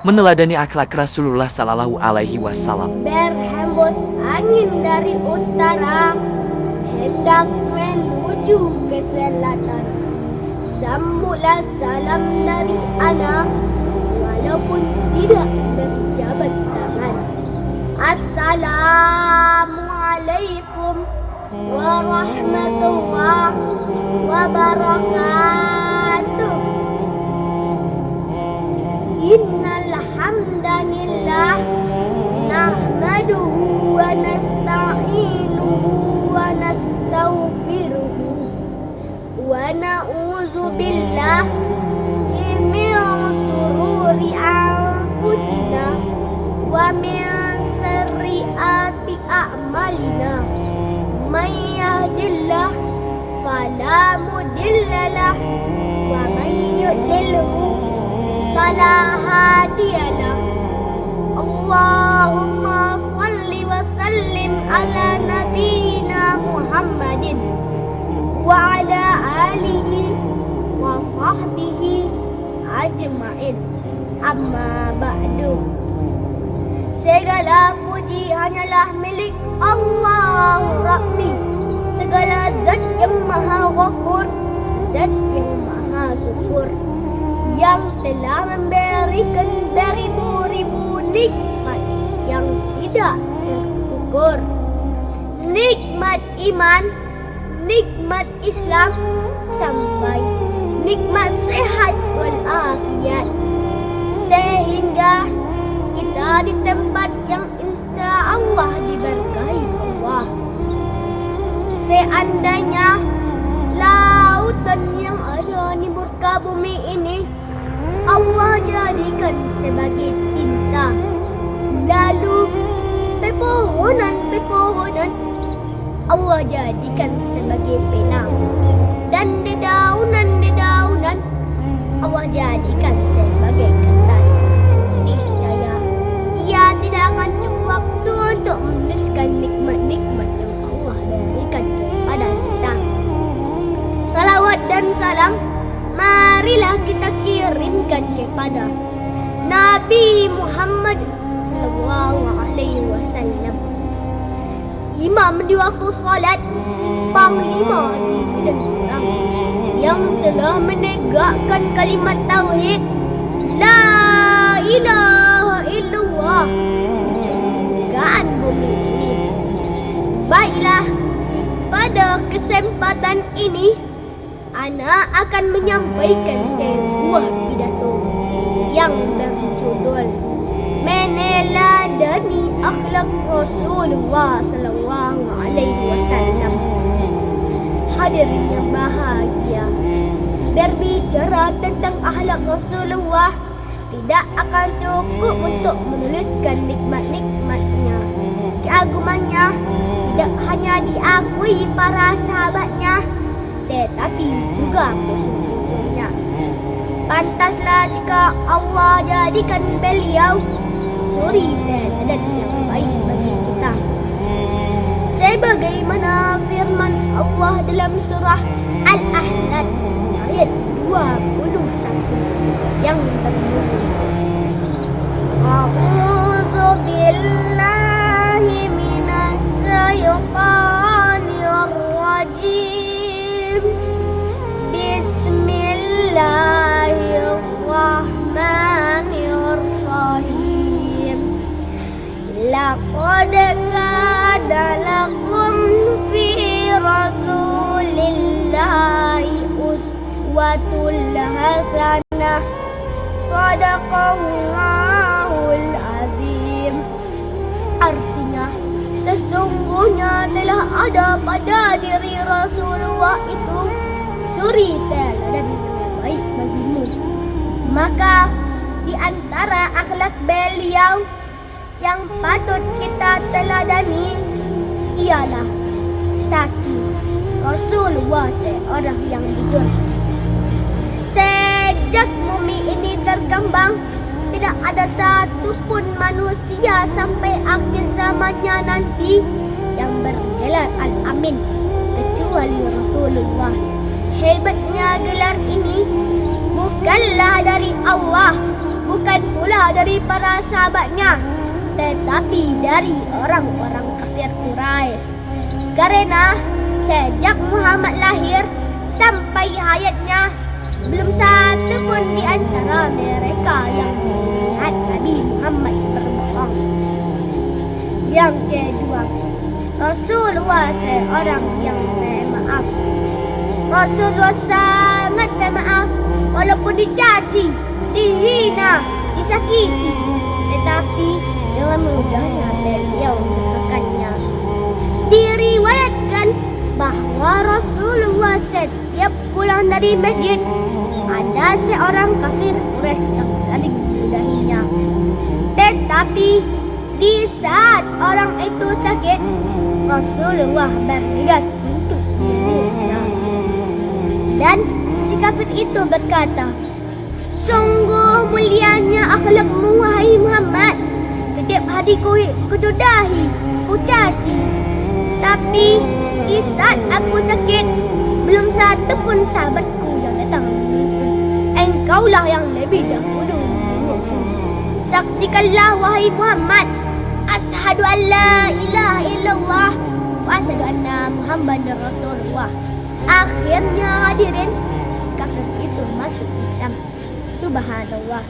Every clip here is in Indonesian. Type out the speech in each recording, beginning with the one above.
meneladani akhlak Rasulullah Sallallahu Alaihi Wasallam. Berhembus angin dari utara, hendak menuju ke selatan. Sambutlah salam dari anak, walaupun tidak berjabat tangan. Assalamualaikum warahmatullahi wabarakatuh. Innal hamdalillah nahmaduhu wa nasta'inuhu wa nastaghfiruhu wa na'udzu billahi min shururi anfusina wa min sayyiati a'malina. May yahdihillahu fala mudilla lahu wa may yudlilhu fala hadiyalah. Allahumma salli wa sallim ala nabiyyina Muhammadin wa ala alihi wa sahbihi ajma'in. Amma ba'du. Segala puji hanyalah milik Allah Rabbi, segala zat yang maha ghafur, zat yang maha syukur, yang telah memberikan beribu-ribu nikmat yang tidak terukur. Nikmat iman, nikmat Islam, sampai nikmat sehat walafiat, sehingga kita di tempat yang insya Allah diberkahi Allah. Seandainya lautan yang ada di muka bumi ini Allah jadikan sebagai tinta, lalu pepohonan Allah jadikan sebagai pena, dan dedaunan Allah jadikan sebagai kertas. Niscaya ia tidak akan cukup waktu untuk menuliskan nikmat-nikmat yang Allah berikan kepada kita. Salawat dan salam marilah kita kirimkan kepada Nabi Muhammad Sallallahu Alaihi Wasallam, imam di waktu salat, panglima di medan perang, yang telah menegakkan kalimat tauhid la ilaha illallah di permukaan bumi ini. Baiklah, pada kesempatan ini Ana akan menyampaikan sebuah pidato yang berjudul Meneladani Akhlak Rasulullah Sallallahu Alaihi Wasallam. Hadirin yang bahagia, berbicara tentang akhlak Rasulullah tidak akan cukup untuk menuliskan nikmat-nikmatnya. Keagumannya tidak hanya diakui para sahabatnya, tetapi juga musuh-musuhnya. Pantaslah jika Allah jadikan beliau suri teladan yang baik bagi kita. Sebagaimana firman Allah dalam surah Al-Ahzab ayat 21 yang berbunyi, A'udzu billahi minas syaitonir rajim. Bismillahirrahmanirrahim. Laqad kana lakum fi rasulillahi uswatul hasanah. Shadaqallahul azim. Artinya, sesungguhnya telah ada pada diri Rasulullah itu suri teladan yang baik bagimu. Maka di antara akhlak beliau yang patut kita teladani ialah satu, Rasulullah seorang yang jujur. Sejak bumi ini terkembang, tidak ada satupun manusia sampai akhir zamannya nanti yang bergelar Al-Amin kecuali Rasulullah. Hebatnya gelar ini bukanlah dari Allah, bukan pula dari para sahabatnya, tetapi dari orang-orang kafir Quraisy. Karena sejak Muhammad lahir sampai hayatnya, belum satu pun di antara mereka yang melihat Nabi Muhammad berbohong. Yang kedua, Rasulullah seorang yang pemaaf. Rasulullah sangat pemaaf walaupun dicaci, dihina, disakiti, tetapi dengan mudahnya beliau melupakannya. Diriwayatkan bahwa Rasulullah setiap pulang dari masjid ada seorang kafir Quraisy yang saling meludahinya. Tetapi di saat orang itu sakit, Rasulullah bergegas untuk menyembuhkannya. Dan si kafir itu berkata, "Sungguh mulianya akhlakmu wahai Muhammad. Setiap hari ku tudahi, ku caci. Tapi di saat aku sakit, belum satu pun sahabatku yang datang. Engkaulah yang lebih dahulu. Saksikanlah wahai Muhammad, asyhadu an la ilaha illallah wa asyhadu anna Muhammadar Rasulullah." Akhirnya hadirin, kafir itu masuk Islam. Subhanallah.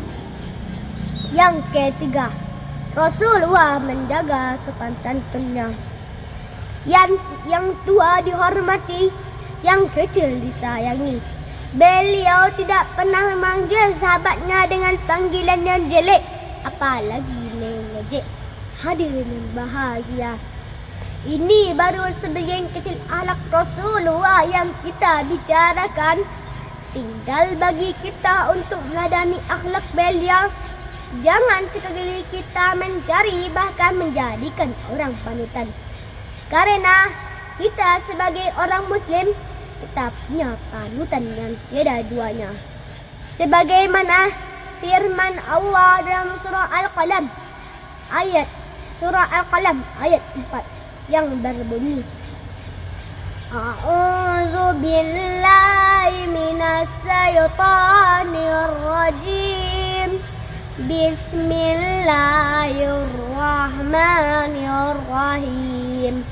Yang ketiga, Rasulullah menjaga sopan santunnya. Yang tua dihormati, yang kecil disayangi. Beliau tidak pernah memanggil sahabatnya dengan panggilan yang jelek, apalagi mengejek. Hadirin yang bahagia, ini baru sebagian kecil akhlak Rasulullah yang kita bicarakan. Tinggal bagi kita untuk meladani akhlak beliau. Jangan sekali kita mencari bahkan menjadikan orang panutan. Karena kita sebagai orang Muslim tetap punya panutan yang tiada duanya. Sebagaimana firman Allah dalam surah Al-Qalam ayat 4 yang berbunyi, A'udzu billahi minas syaitonir rajim. Bismillahirrahmanirrahim.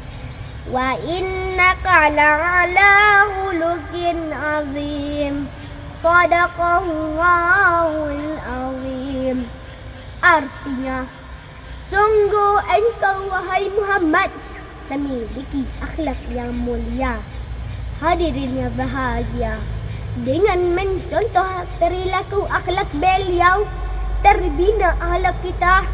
Wa innaka la'ala khuluqin azim. Shadaqallahul azim. Artinya, sungguh engkau wahai Muhammad memiliki akhlak yang mulia. Hadirin yang bahagia, dengan mencontoh perilaku akhlak beliau, terbina akhlak kita,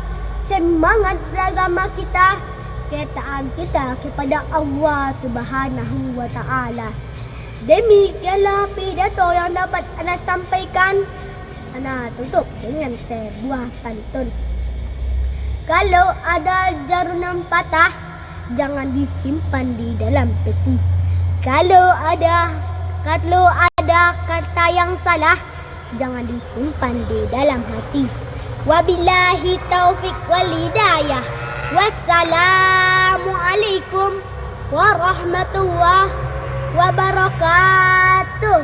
semangat beragama kita, ketaatan kita kepada Allah Subhanahu wa Ta'ala. Demikianlah pidato yang dapat Ana sampaikan. Ana tutup dengan sebuah pantun. Kalau ada jarum yang patah, jangan disimpan di dalam peti. Kalau ada kata yang salah, jangan disimpan di dalam hati. Wabillahi taufik wal hidayah. Wassalamualaikum warahmatullahi wabarakatuh.